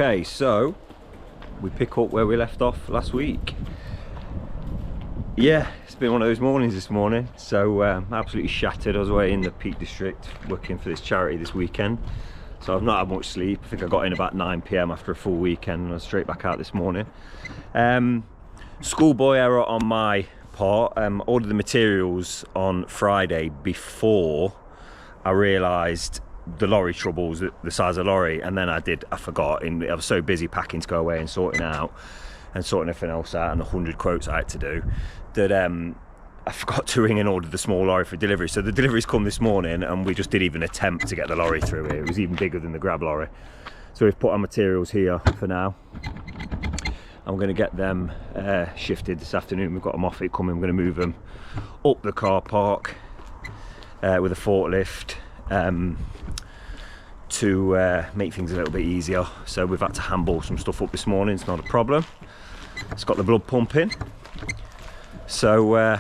Okay, so we pick up where we left off last week. Yeah, it's been one of those mornings this morning, so absolutely shattered. I was away in the Peak District working for this charity this weekend, so I've not had much sleep. I think I got in about 9 PM after a full weekend and I was straight back out this morning. Schoolboy error on my part. Ordered the materials on Friday before I realised the lorry troubles, the size of the lorry, and then I forgot. I was so busy packing to go away and sorting out and sorting everything else out and 100 quotes I had to do, that I forgot to ring and order the small lorry for delivery. So the delivery's come this morning and we just didn't even attempt to get the lorry through here. It was even bigger than the grab lorry. So we've put our materials here for now. I'm going to get them shifted this afternoon. We've got them off it coming. I'm going to move them up the car park with a forklift to make things a little bit easier. So we've had to handball some stuff up this morning. It's not a problem. It's got the blood pumping. So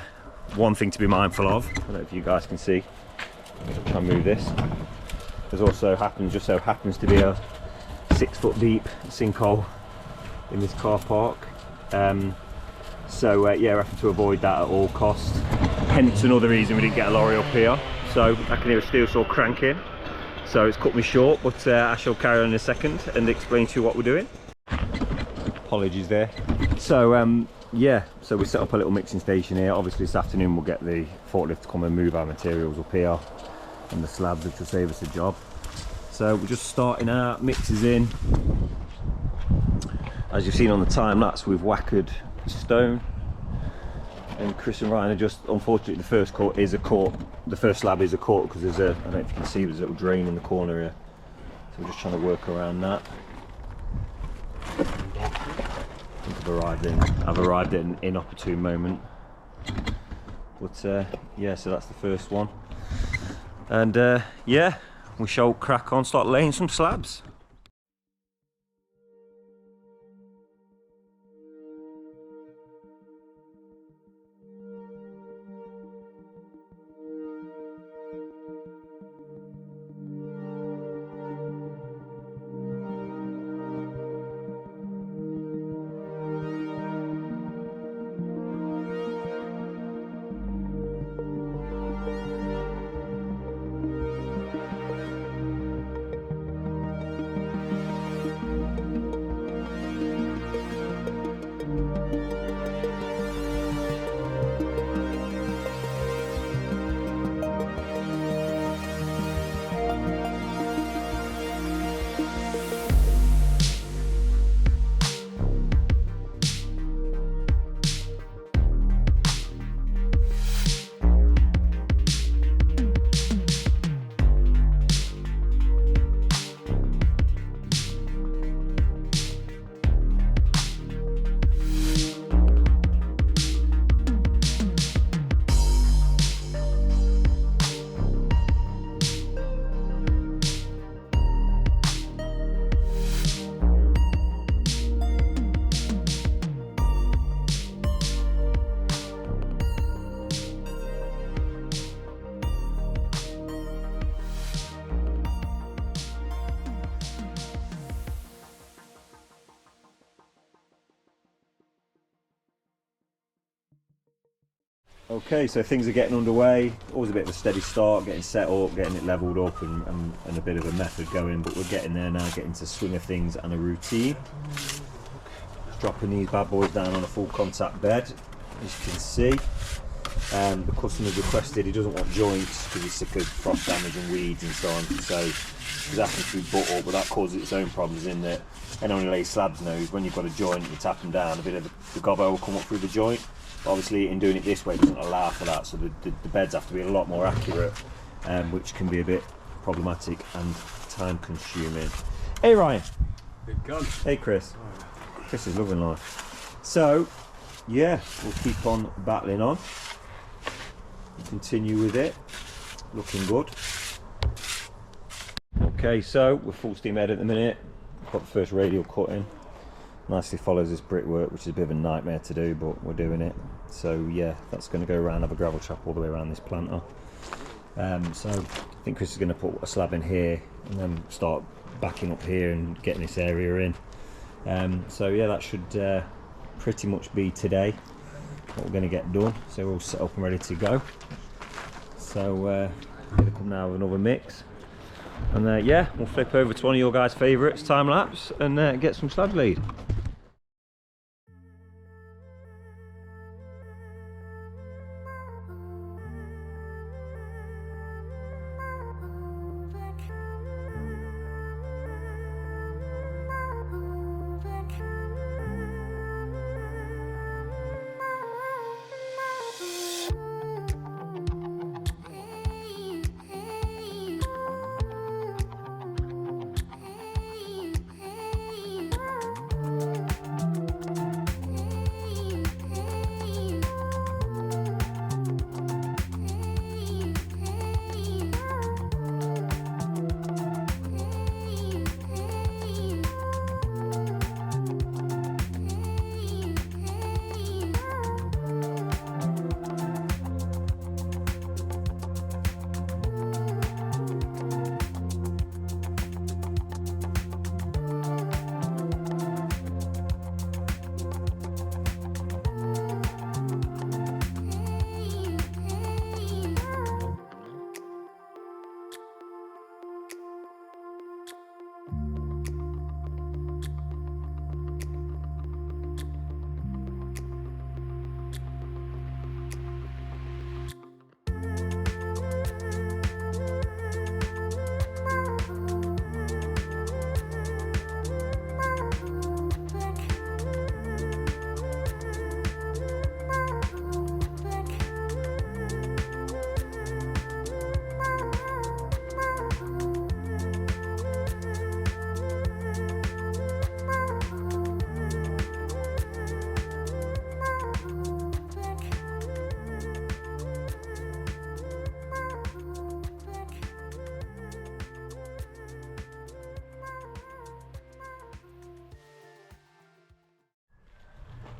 one thing to be mindful of, I don't know if you guys can see, I'll try and move this. There's also just so happens to be a 6 foot deep sinkhole in this car park. So yeah, we're having to avoid that at all costs. Hence another reason we didn't get a lorry up here. So I can hear a steel saw cranking. So it's cut me short, but I shall carry on in a second and explain to you what we're doing. Apologies there. So yeah, so we set up a little mixing station here. Obviously this afternoon we'll get the forklift to come and move our materials up here and the slabs, which will save us a job. So we're just starting our mixes in. As you've seen on the time lapse, we've whackered stone, and Chris and Ryan are just, unfortunately the first coat is a coat, the first slab is a coat because there's a, I don't know if you can see, there's a little drain in the corner here, so we're just trying to work around that. I think I've arrived at an inopportune moment, but yeah, so that's the first one, and yeah, we shall crack on, start laying some slabs. Okay, so things are getting underway. Always a bit of a steady start, getting set up, getting it levelled up and a bit of a method going, but we're getting there now, getting to swing of things and a routine. Just dropping these bad boys down on a full contact bed, as you can see. The customer's requested he doesn't want joints because he's sick of frost damage and weeds and so on, so he's asking to be butt up, but that causes its own problems in that anyone who lays slabs knows when you've got a joint, you tap them down, a bit of the gobbo will come up through the joint. Obviously in doing it this way it doesn't allow for that, so the beds have to be a lot more accurate, which can be a bit problematic and time consuming. Hey Ryan. Big gun. Hey Chris. Chris is loving life. So yeah, we'll keep on battling on, continue with it, looking good. Okay, so we're full steam ahead at the minute. Got the first radial cut in. Nicely follows this brickwork, which is a bit of a nightmare to do, but we're doing it. So yeah, that's going to go around, have a gravel trap all the way around this planter. So I think Chris is going to put a slab in here and then start backing up here and getting this area in. So yeah, that should pretty much be today what we're going to get done. So we're all set up and ready to go. So here they come now with another mix, and yeah, we'll flip over to one of your guys' favourites, time lapse, and get some slab lead.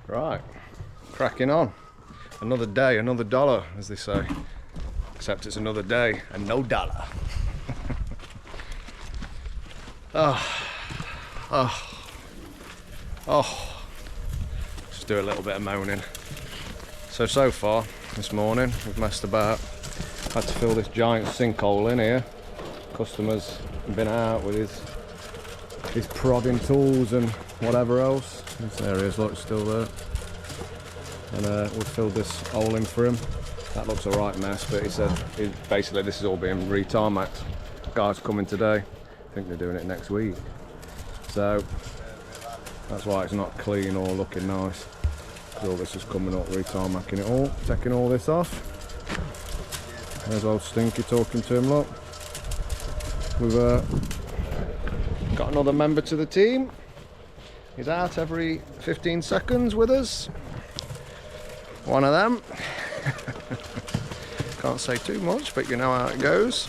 Right, cracking on. Another day, another dollar, as they say. Except it's another day and no dollar. Just do a little bit of moaning. So far this morning we've messed about. Had to fill this giant sinkhole in here. Customer's been out with his prodding tools and whatever else. There he is, look, still there. And we filled this hole in for him. That looks a right mess, but he said basically this is all being re-tarmacked. Guy's coming today. I think they're doing it next week. So that's why it's not clean or looking nice. All this is coming up, re-tarmacking it all, taking all this off. There's old Stinky talking to him, look. We've got another member to the team. He's out every 15 seconds with us. One of them. Can't say too much, but you know how it goes.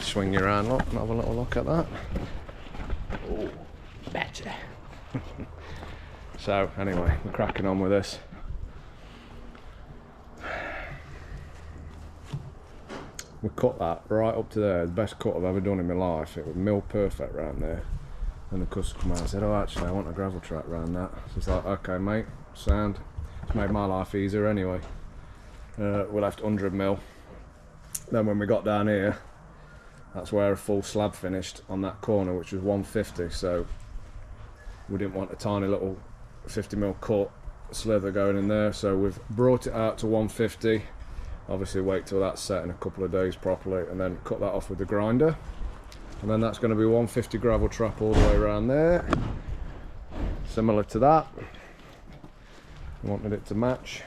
Swing you around, look, and have a little look at that. Oh, better. So, anyway, we're cracking on with this. We cut that right up to there, the best cut I've ever done in my life. It was mill perfect round there. And the customer came out and said, oh, actually, I want a gravel track round that. So it's like, okay, mate, sound. It's made my life easier anyway. We left 100 mil. Then when we got down here, that's where a full slab finished on that corner, which was 150. So we didn't want a tiny little 50 mil cut slither going in there. So we've brought it out to 150. Obviously wait till that's set in a couple of days properly, and then cut that off with the grinder. And then that's going to be 150 gravel trap all the way around there. Similar to that. I wanted it to match.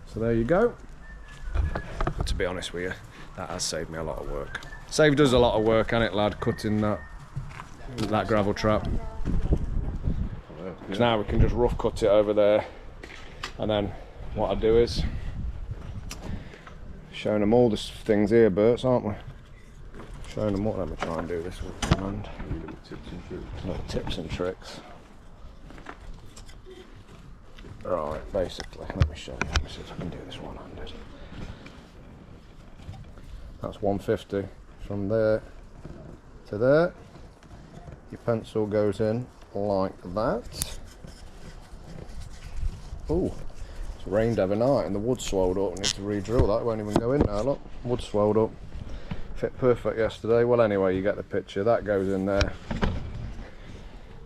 So there you go. But to be honest with you, that has saved me a lot of work. Saved us a lot of work, hasn't it, lad, cutting that gravel trap. Because now we can just rough cut it over there. And then what I do is showing them all the things here, Berts, aren't we? Showing them what. Let me try and do this with one hand. Little tips and tricks. Right, basically, let me show you. Let me see if I can do this one-handed. That's 150 from there to there. Your pencil goes in like that. Oh, it's rained every night and the wood swelled up. We need to re-drill that. It won't even go in now, look. Wood swelled up. Fit perfect yesterday. Well, anyway, you get the picture. That goes in there. And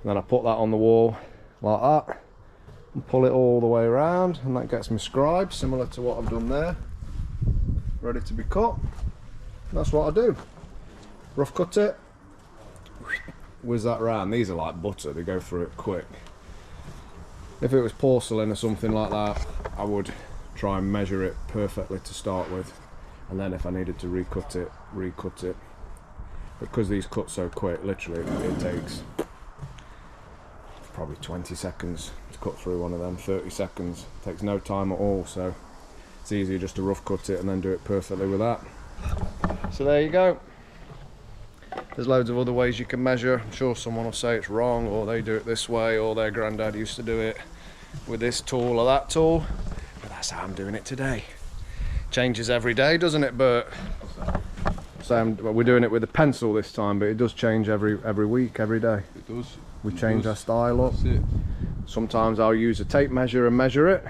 then I put that on the wall like that and pull it all the way around, and that gets me scribed, similar to what I've done there. Ready to be cut. That's what I do. Rough cut it. Whiz that round. These are like butter, they go through it quick. If it was porcelain or something like that, I would try and measure it perfectly to start with, and then if I needed to recut it. Because these cut so quick, literally it takes probably 20 seconds to cut through one of them. 30 seconds, takes no time at all, so it's easier just to rough cut it and then do it perfectly with that. So there you go. There's loads of other ways you can measure. I'm sure someone will say it's wrong, or they do it this way, or their granddad used to do it with this tool or that tool, but that's how I'm doing it today. Changes every day, doesn't it, Bert? So we're doing it with a pencil this time, but it does change every week, every day. It does. We change our style up. That's it. Sometimes I'll use a tape measure and measure it.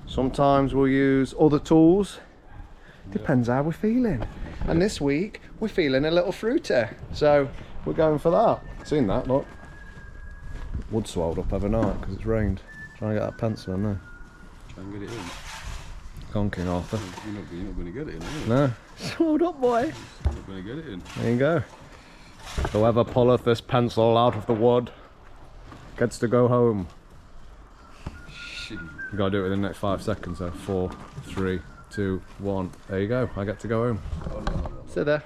Sometimes we'll use other tools. Depends how we're feeling. And this week we're feeling a little fruity, so we're going for that. Seen that? Look, wood swelled up overnight because it's rained. Trying to get that pencil in there. Try and get it in. Go on, King Arthur. You're not going to get it in, are you? No, swelled up, boy. You're not going to get it in. There you go. Whoever pulleth this pencil out of the wood gets to go home. Shit. You gotta do it within the next 5 seconds, so 4, 3, 2, 1. There you go, I get to go home. Oh, no. Sit there.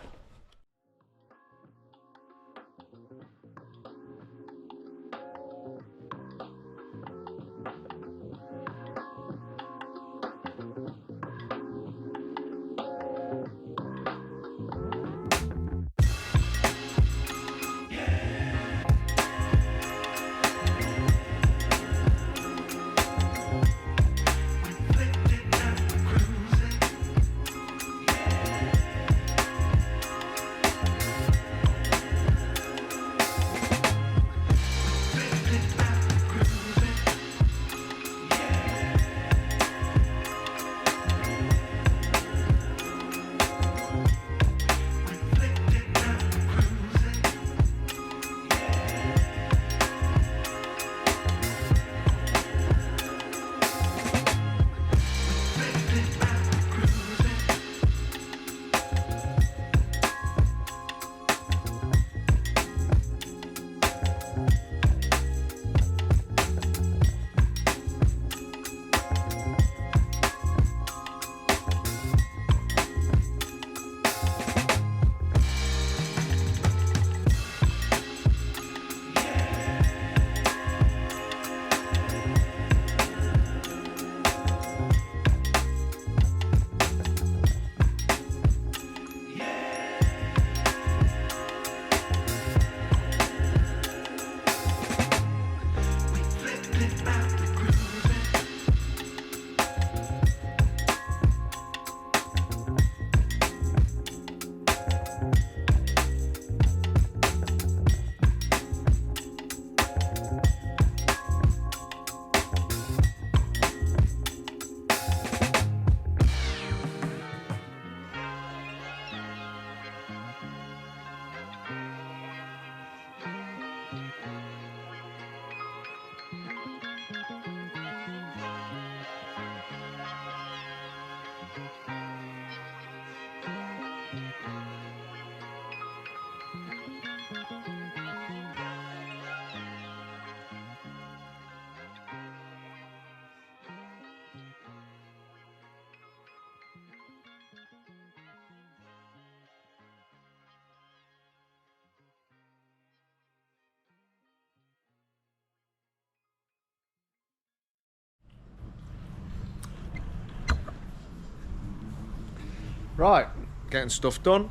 Right, getting stuff done.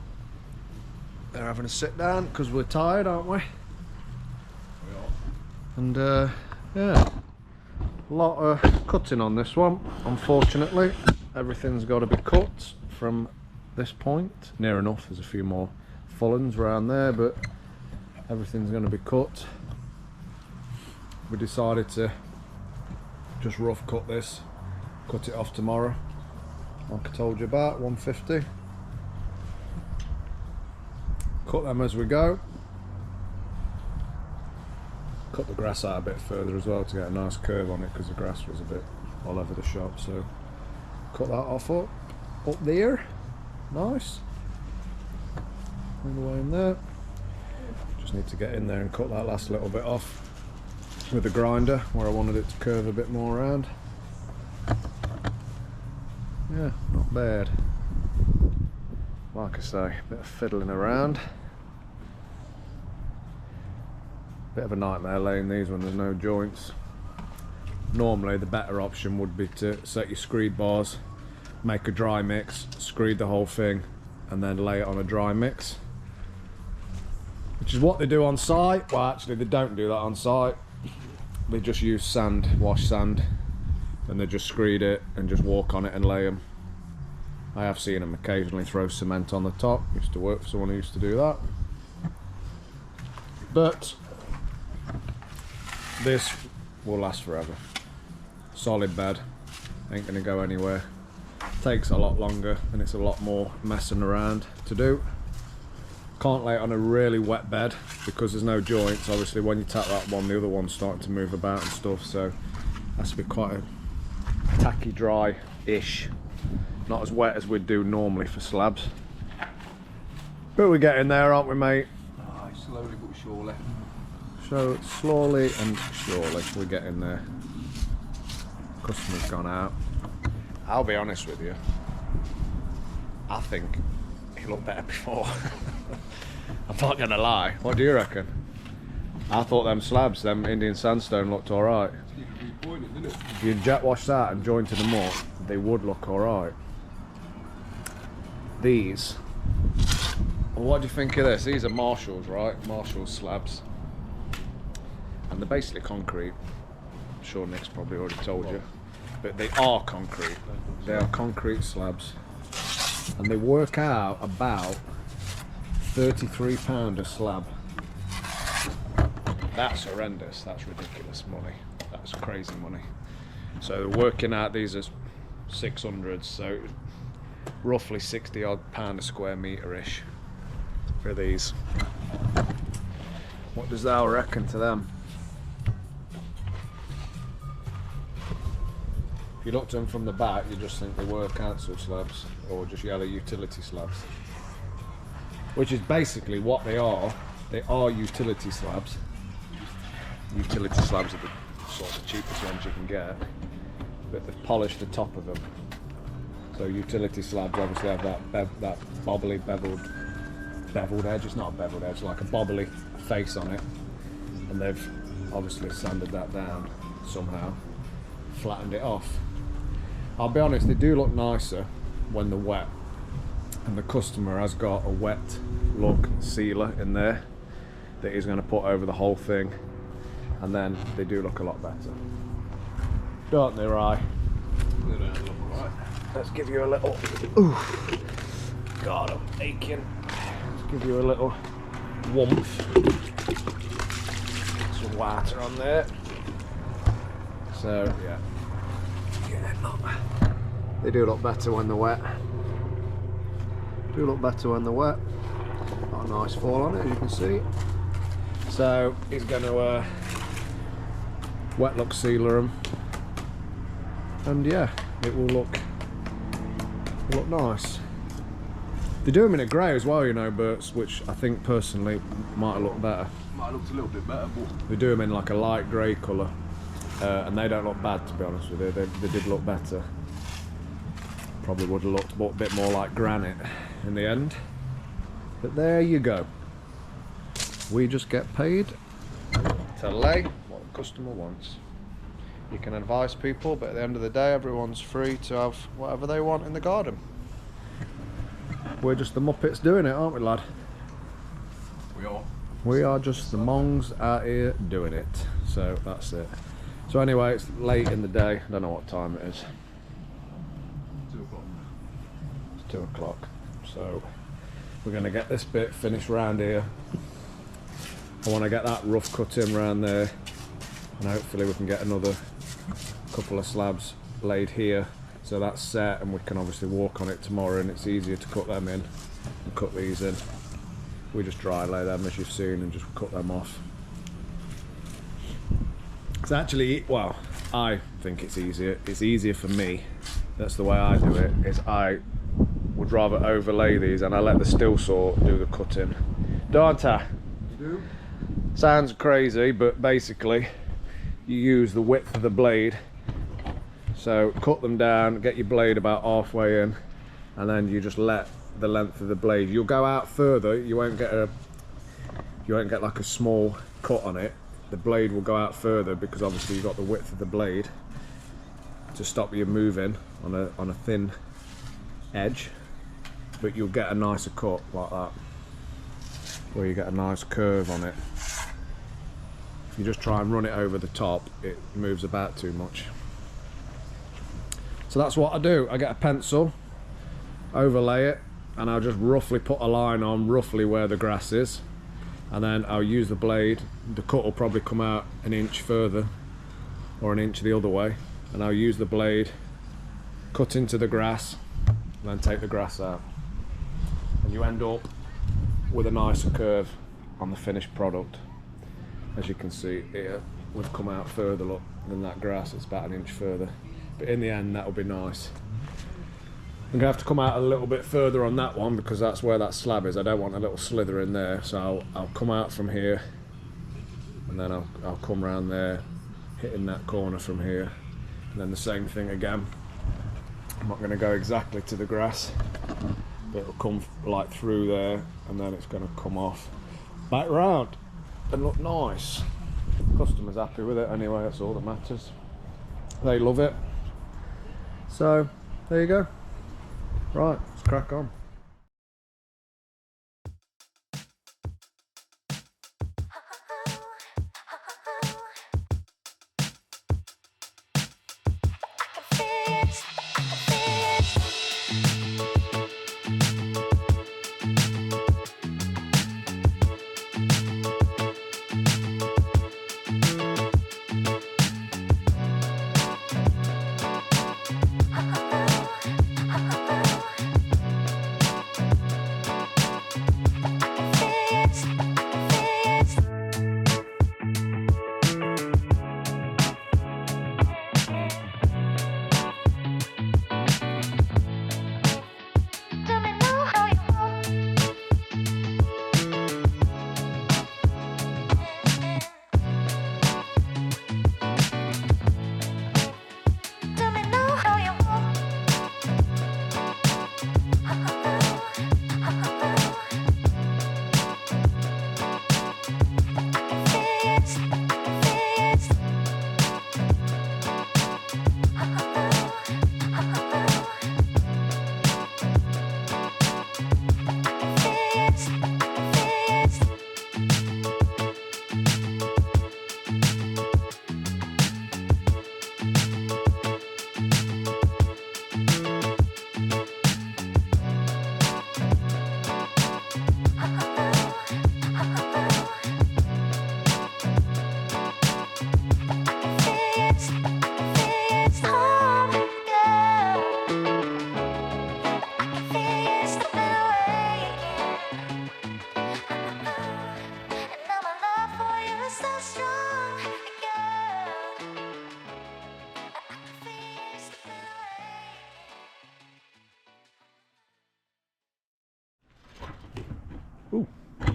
They're having a sit down because we're tired, aren't we? And yeah, a lot of cutting on this one. Unfortunately, everything's got to be cut from this point. Near enough, there's a few more full-uns around there, but everything's going to be cut. We decided to just rough cut this, cut it off tomorrow, like I told you about, 150. Cut them as we go. Cut the grass out a bit further as well to get a nice curve on it, because the grass was a bit all over the shop. So cut that off up there, nice. All the way in there. Just need to get in there and cut that last little bit off with the grinder where I wanted it to curve a bit more around. Yeah, not bad. Like I say, a bit of fiddling around. Bit of a nightmare laying these when there's no joints. Normally the better option would be to set your screed bars, make a dry mix, screed the whole thing, and then lay it on a dry mix. Which is what they do on site. Well, actually they don't do that on site. They just use sand, wash sand, and they just screed it and just walk on it and lay them. I have seen them occasionally throw cement on the top. Used to work for someone who used to do that. But this will last forever. Solid bed, ain't gonna go anywhere. Takes a lot longer and it's a lot more messing around to do. Can't lay it on a really wet bed because there's no joints. Obviously when you tap that one, the other one's starting to move about and stuff, so it has to be quite a tacky dry-ish. Not as wet as we'd do normally for slabs. But we're getting there, aren't we, mate? Oh, slowly but surely. So slowly and surely we're getting there. Customer's gone out. I'll be honest with you, I think he looked better before. I'm not gonna lie. What do you reckon? I thought them slabs, them Indian sandstone, looked alright. If you jet wash that and jointed them up, they would look alright. These, well, what do you think of this? These are Marshalls, right? Marshall's slabs. And they're basically concrete. I'm sure Nick's probably already told you. But they are concrete. They are concrete slabs. And they work out about £33 a slab. That's horrendous. That's ridiculous money. That's crazy money. So working out these as 600s, so roughly 60 odd pound a square metre ish for these. What does thou reckon to them? If you looked at them from the back, you just think they were council slabs or just yellow utility slabs, which is basically what they are. They are utility slabs. Utility slabs are the sort of cheapest ones you can get, but they've polished the top of them. So utility slabs obviously have that bobbly beveled edge. It's not a beveled edge, like a bobbly face on it, and they've obviously sanded that down somehow, flattened it off. I'll be honest, they do look nicer when they're wet, and the customer has got a wet look sealer in there that he's going to put over the whole thing, and then they do look a lot better, don't they, Rye? They don't look right. Let's give you a little, ooh, God, I'm aching. Let's give you a little warmth. Some water on there. So yeah, they do look better when they're wet. Do look better when they're wet. Got a nice fall on it, as you can see. So he's going to wet look sealer them, and yeah, it will look nice. They do them in a grey as well, you know, Berts, which I think personally might have looked better. Might have looked a little bit better, but They do them in like a light grey colour, and they don't look bad, to be honest with you. They did look better. Probably would have looked a bit more like granite in the end. But there you go. We just get paid to lay what the customer wants. You can advise people, but at the end of the day, everyone's free to have whatever they want in the garden. We're just the Muppets doing it, aren't we, lad? we are. We are just the Mongs out here doing it. So that's it. So anyway, it's late in the day. I don't know what time it is. 2 o'clock. It's 2 o'clock. So we're going to get this bit finished round here. I want to get that rough cut in around there, and hopefully we can get another couple of slabs laid here, so that's set, and we can obviously walk on it tomorrow, and it's easier to cut them in and cut these in. We just dry lay them, as you've seen, and just cut them off. It's actually, well, I think it's easier. It's easier for me. That's the way I do it, is I would rather overlay these and I let the still saw do the cutting. Don't I? You do? Sounds crazy, but basically you use the width of the blade. So cut them down, get your blade about halfway in, and then you just let the length of the blade. You'll go out further, you won't get like a small cut on it. The blade will go out further because obviously you've got the width of the blade to stop you moving on a thin edge, but you'll get a nicer cut like that, where you get a nice curve on it. If you just try and run it over the top, it moves about too much. So that's what I do. I get a pencil, overlay it, and I'll just roughly put a line on roughly where the grass is, and then I'll use the blade. The cut will probably come out an inch further or an inch the other way, and I'll use the blade, cut into the grass, and then take the grass out, and you end up with a nicer curve on the finished product. As you can see here, we've come out further look than that grass. It's about an inch further, but in the end that'll be nice. I'm gonna have to come out a little bit further on that one because that's where that slab is. I don't want a little slither in there, so I'll come out from here, and then I'll come round there, hitting that corner from here, and then the same thing again. I'm not going to go exactly to the grass, but it'll come like through there, and then it's going to come off back round and look nice. Customer's happy with it anyway, that's all that matters. They love it. So there you go. Right, let's crack on.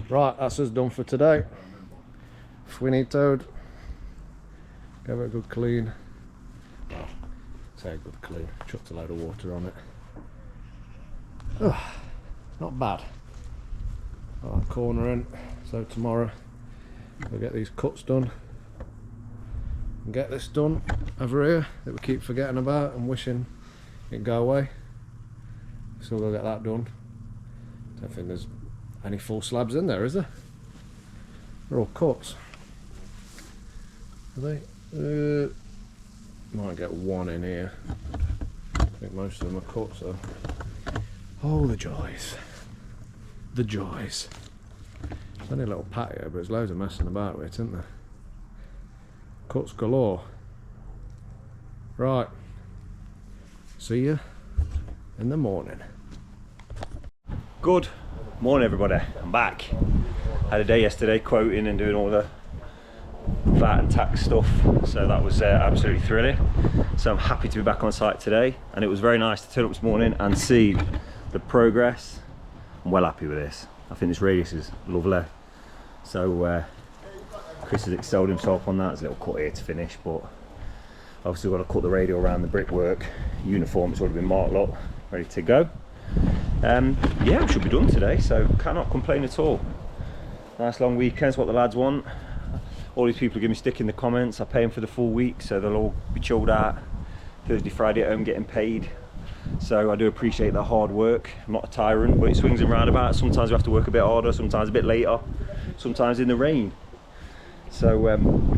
Right, that's us done for today. Finitoed. Give it a good clean. Well, say a good clean. Chucked a load of water on it. Oh, not bad. Got that corner in. So tomorrow we'll get these cuts done and get this done over here that we keep forgetting about and wishing it'd go away. So we'll get that done. Don't think there's any full slabs in there, is there? They're all cuts. Are they? Might get one in here. I think most of them are cuts though. Oh, the joys. The joys. It's only a little patio, but there's loads of messing about with it, isn't there? Cuts galore. Right. See you in the morning. Good morning, everybody. I'm back. Had a day yesterday quoting and doing all the VAT and tax stuff, so that was absolutely thrilling. So I'm happy to be back on site today, and it was very nice to turn up this morning and see the progress. I'm well happy with this. I think this radius is lovely. So Chris has excelled himself on that. There's a little cut here to finish, but obviously we've got to cut the radial around the brickwork. Uniform, it's already been marked up, ready to go. Yeah, we should be done today, so cannot complain at all. Nice long weekend's what the lads want. All these people give me stick in the comments. I pay them for the full week, so they'll all be chilled out Thursday, Friday at home getting paid. So I do appreciate the hard work. I'm not a tyrant, but it swings and roundabouts. Sometimes we have to work a bit harder, sometimes a bit later, sometimes in the rain. So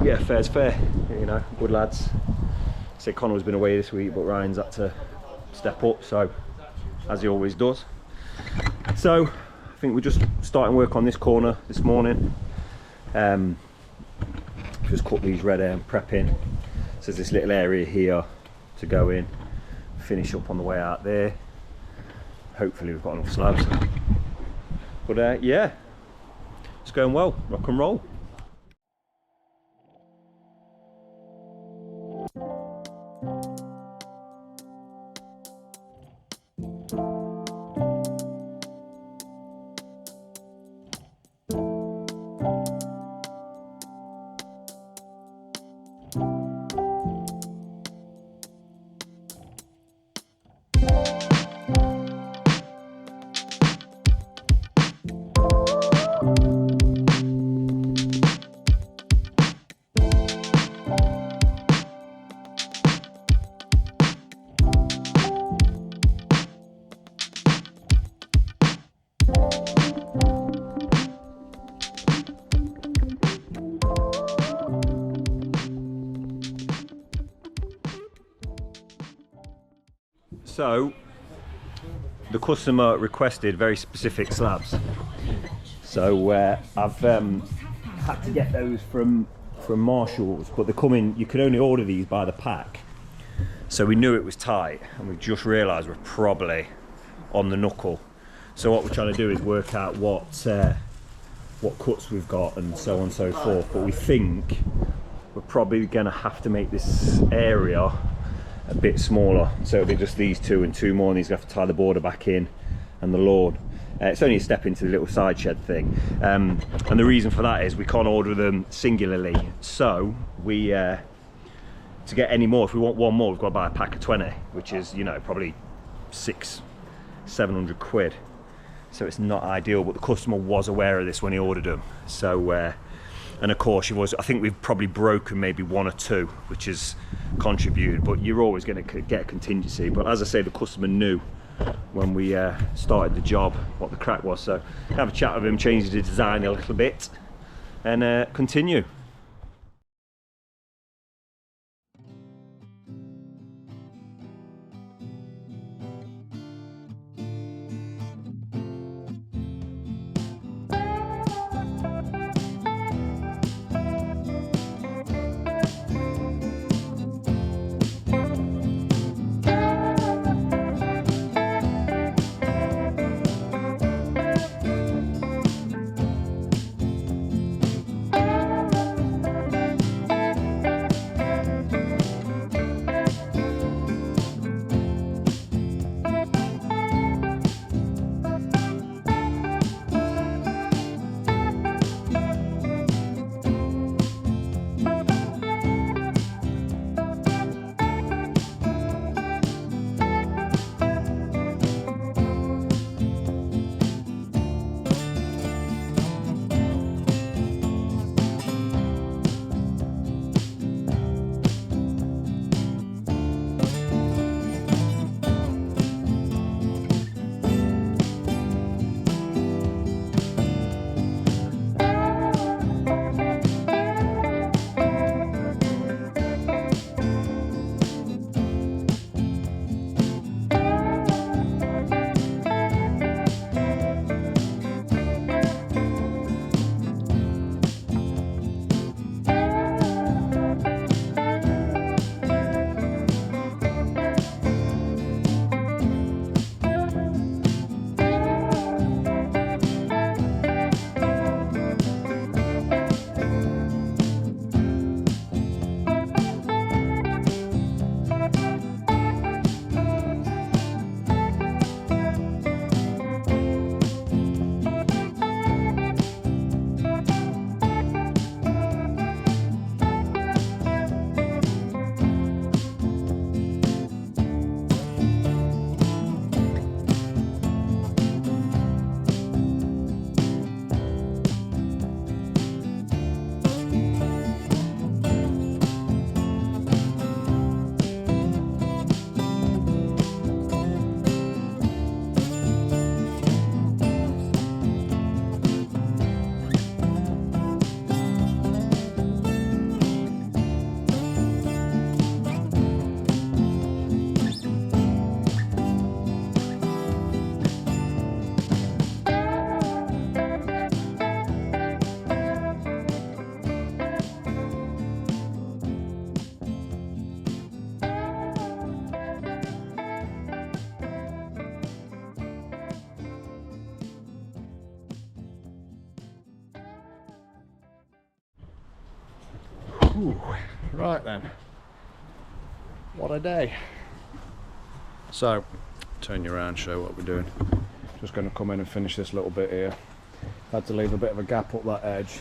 yeah, fair's fair, you know, good lads. I say Connor's been away this week, but Ryan's had to step up, so as he always does. So I think we're just starting work on this corner this morning. Just cut these red and prep in. So there's this little area here to go in, finish up on the way out there. Hopefully we've got enough slabs. But yeah, it's going well, rock and roll. So the customer requested very specific slabs, so I've had to get those from Marshall's, but they're coming. You can only order these by the pack, so we knew it was tight, and we just realised we're probably on the knuckle. So what we're trying to do is work out what cuts we've got and so on and so forth, but we think we're probably going to have to make this area a bit smaller, so it'll be just these two and two more, and he's going to have to tie the border back in and the lawn. It's only a step into the little side shed thing, and the reason for that is we can't order them singularly, so we to get any more, if we want one more, we've got to buy a pack of 20, which is, you know, probably 600-700 quid. So it's not ideal, but the customer was aware of this when he ordered them. So and of course, I think we've probably broken maybe one or two, which has contributed, but you're always going to get a contingency. But as I say, the customer knew when we started the job what the crack was, so have a chat with him, change the design a little bit, and continue. Whew. Right then, what a day. So, turn you around, show what we're doing. Just going to come in and finish this little bit here. Had to leave a bit of a gap up that edge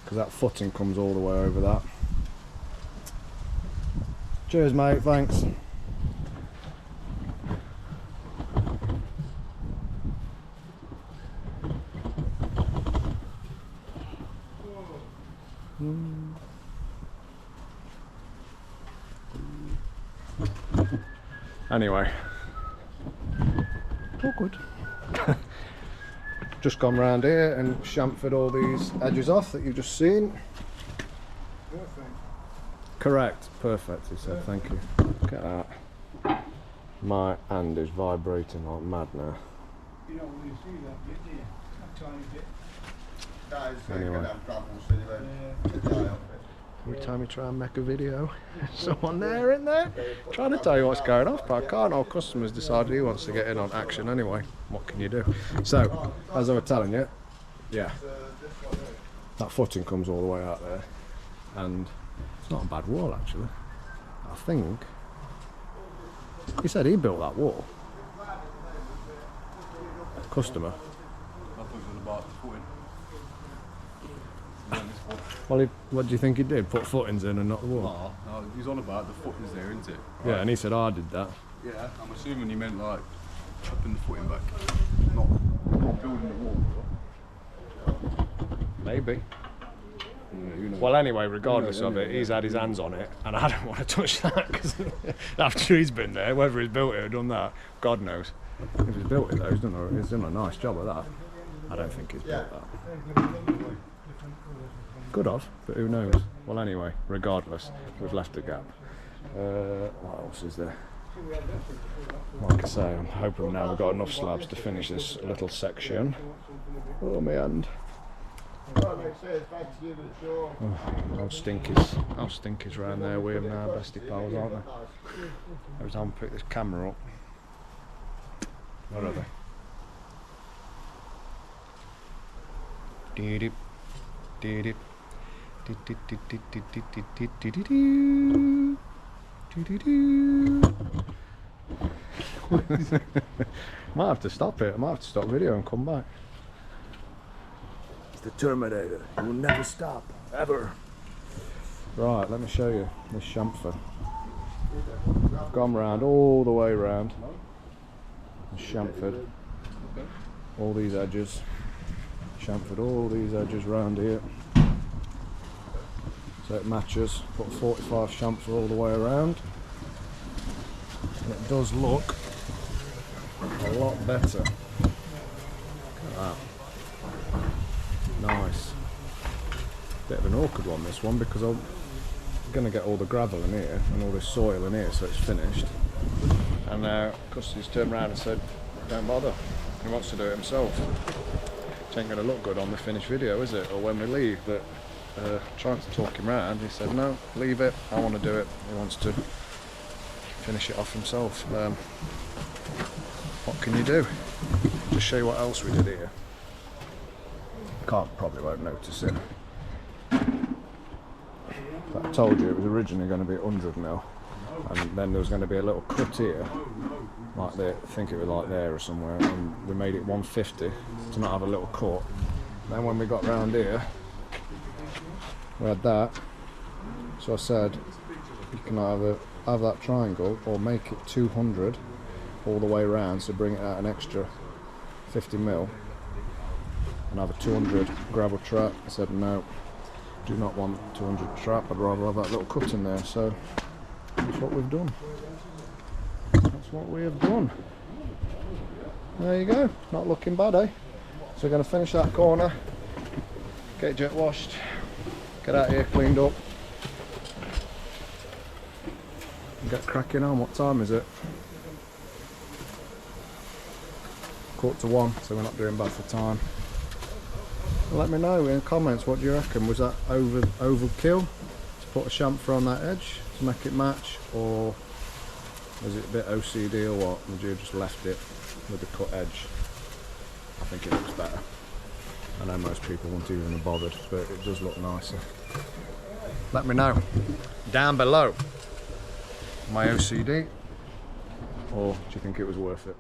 because that footing comes all the way over that. Cheers mate, thanks. Anyway, all good. Just gone round here and chamfered all these edges off that you've just seen. Perfect. Correct, perfect, he said, thank you. Look at that. My hand is vibrating like mad now. You don't really see that bit, do you? That tiny bit. Anyway. Every time you try and make a video, someone there in there trying to tell you what's going off, but I can't. Our customer's decided he wants to get in on action anyway. What can you do? So, as I was telling you, yeah, that footing comes all the way out there, and it's not a bad wall actually. I think he said he built that wall. Customer. I thought it was about the footing. Well, what do you think he did? Put footings in and not the wall? No, he's on about the footings there, isn't it? Yeah, and he said, I did that. Yeah, I'm assuming he meant like chopping the footing back, not building the wall. Maybe. Yeah, you know. Well, anyway, regardless of it, he's had his hands on it, and I don't want to touch that because after he's been there, whether he's built it or done that, God knows. If he's built it though, he's done a nice job of that. I don't think he's built that. Could have, but who knows? Well, anyway, regardless, we've left a gap. What else is there? Like I say, I'm hoping now we've got enough slabs to finish this little section. Oh, my hand. Oh, how stinkies round there with him now, bestie pals, aren't they? Every time I pick this camera up. Where are they? Dee-dip, dee-dip. Might have to stop it. I might have to stop video and come back. It's the Terminator. He will never stop, ever. Right, let me show you this chamfer. Gone round all the way round. Chamfered all these edges. Chamfered all these edges round here. So it matches. Put 45 chamfer all the way around. And it does look a lot better. Look at that. Nice. Bit of an awkward one, this one, because I'm going to get all the gravel in here and all this soil in here so it's finished. And now customer's turned around and said, don't bother. He wants to do it himself. It ain't going to look good on the finished video, is it? Or when we leave, but trying to talk him round, he said, no, leave it, I want to do it. He wants to finish it off himself. What can you do? Just show you what else we did here. Probably won't notice it. But I told you it was originally going to be 100 mil, and then there was going to be a little cut here, like there, I think it was like there or somewhere, and we made it 150 to not have a little cut. Then when we got round here, we had that, so I said you can either have that triangle or make it 200 all the way around, so bring it out an extra 50 mil and have a 200 gravel trap. I said no, do not want 200 trap, I'd rather have that little cut in there. So that's what we've done. That's what we have done. There you go, not looking bad, eh? So we're going to finish that corner, get it jet washed, get out here cleaned up, and get cracking on. What time is it? 1:45, so we're not doing bad for time. Let me know in the comments, what do you reckon? Was that overkill to put a chamfer on that edge to make it match, or was it a bit OCD or what? Would you have just left it with the cut edge? I think it looks better. I know most people won't even be bothered, but it does look nicer. Let me know down below. My OCD, or do you think it was worth it?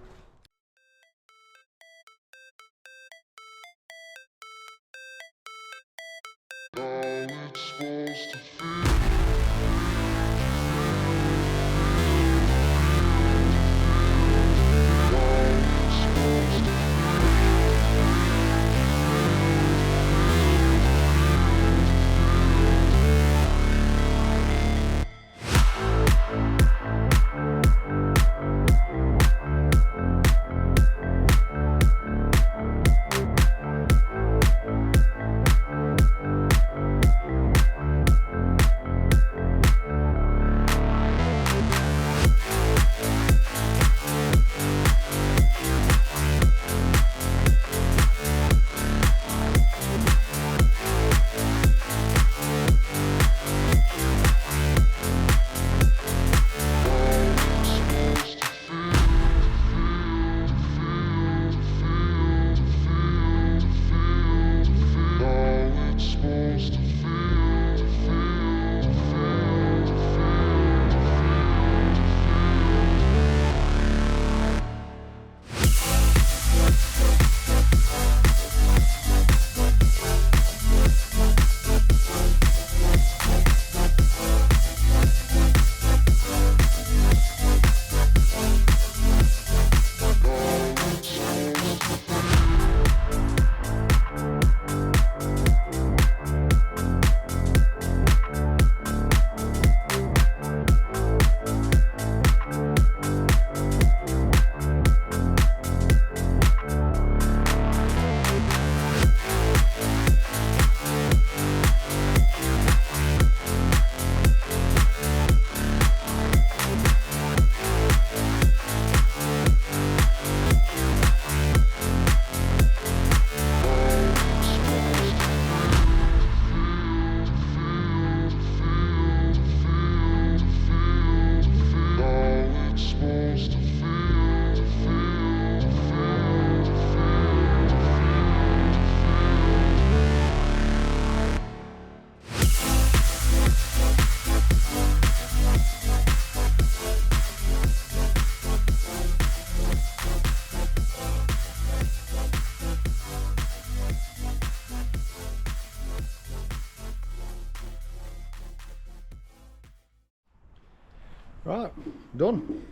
Right, done.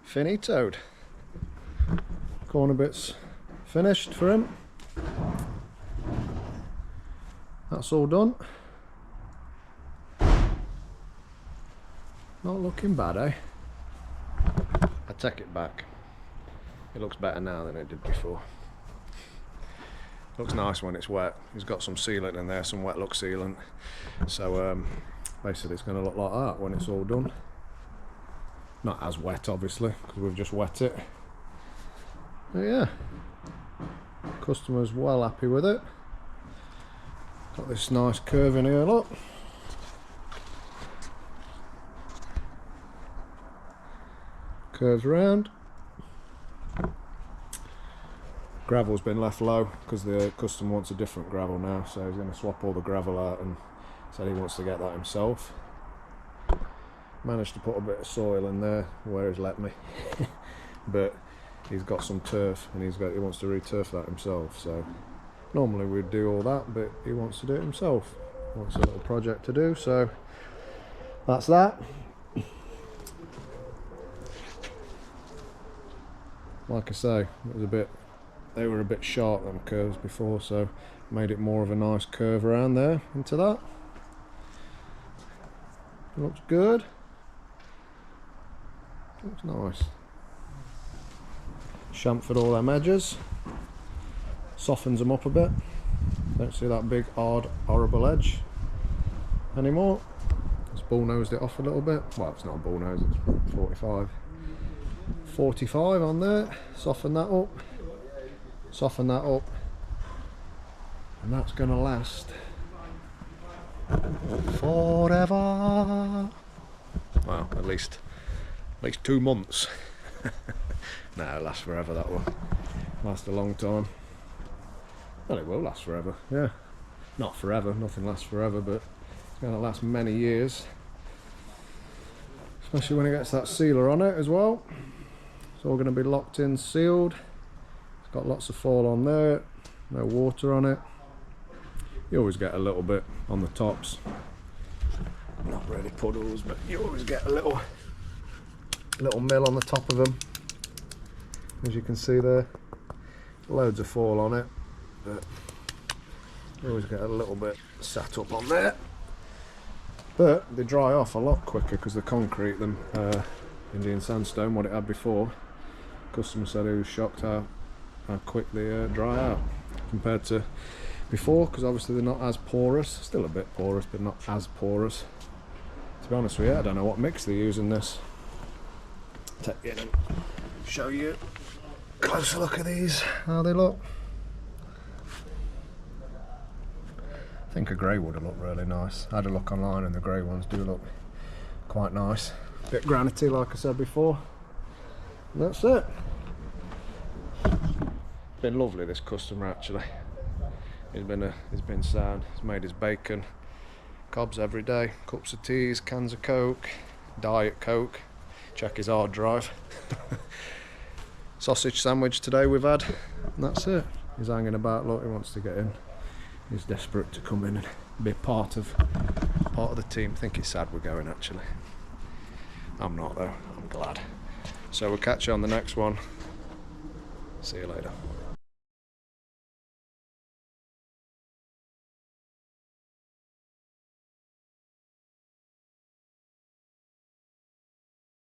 Finitoed. Corner bits finished for him. That's all done. Not looking bad, eh? I take it back. It looks better now than it did before. Looks nice when it's wet. He's got some sealant in there, some wet look sealant. So basically it's going to look like that when it's all done. Not as wet obviously, because we've just wet it. But yeah, customer's well happy with it. Got this nice curve in here, look. Curves round. Gravel's been left low because the customer wants a different gravel now, so he's going to swap all the gravel out and said he wants to get that himself. Managed to put a bit of soil in there where he's let me, but he's got some turf and he wants to re-turf that himself. So normally we'd do all that, but he wants to do it himself. Wants a little project to do, so that's that. Like I say, it was they were a bit sharp, them curves before, so made it more of a nice curve around there into that. Looks good. Looks nice. Chamfered all them edges. Softens them up a bit. Don't see that big, hard, horrible edge anymore. Just bullnosed it off a little bit. Well, it's not a bullnose, it's 45. 45 on there. Soften that up. Soften that up. And that's going to last forever. Well, at least 2 months. No, it'll last forever, that will last a long time. Well, it will last forever, yeah. Not forever, nothing lasts forever, but it's Gonna last many years. Especially when it gets that sealer on it as well. It's all gonna be locked in, sealed. It's got lots of fall on there, no water on it. You always get a little bit on the tops. Not really puddles, but you always get a little mill on the top of them. As you can see there, loads of fall on it, but you always get a little bit sat up on there. But they dry off a lot quicker because the concrete than Indian sandstone, what it had before. Customer said he was shocked how quick they dry out compared to before, because obviously they're not as porous. Still a bit porous, but not as porous. To be honest with you, I don't know what mix they're using this. Take it in and show you a closer look at these, how they look. I think a grey would have looked really nice. I had a look online and the grey ones do look quite nice. Bit granity like I said before. And that's it. Been lovely, this customer actually. He's been sound. He's made his bacon, cobs every day, cups of teas, cans of Coke, Diet Coke. Check his hard drive. Sausage sandwich today we've had, and that's it. He's hanging about, look, he wants to get in. He's desperate to come in and be part of the team. I think he's sad we're going actually. I'm not though, I'm glad. So we'll catch you on the next one. See you later.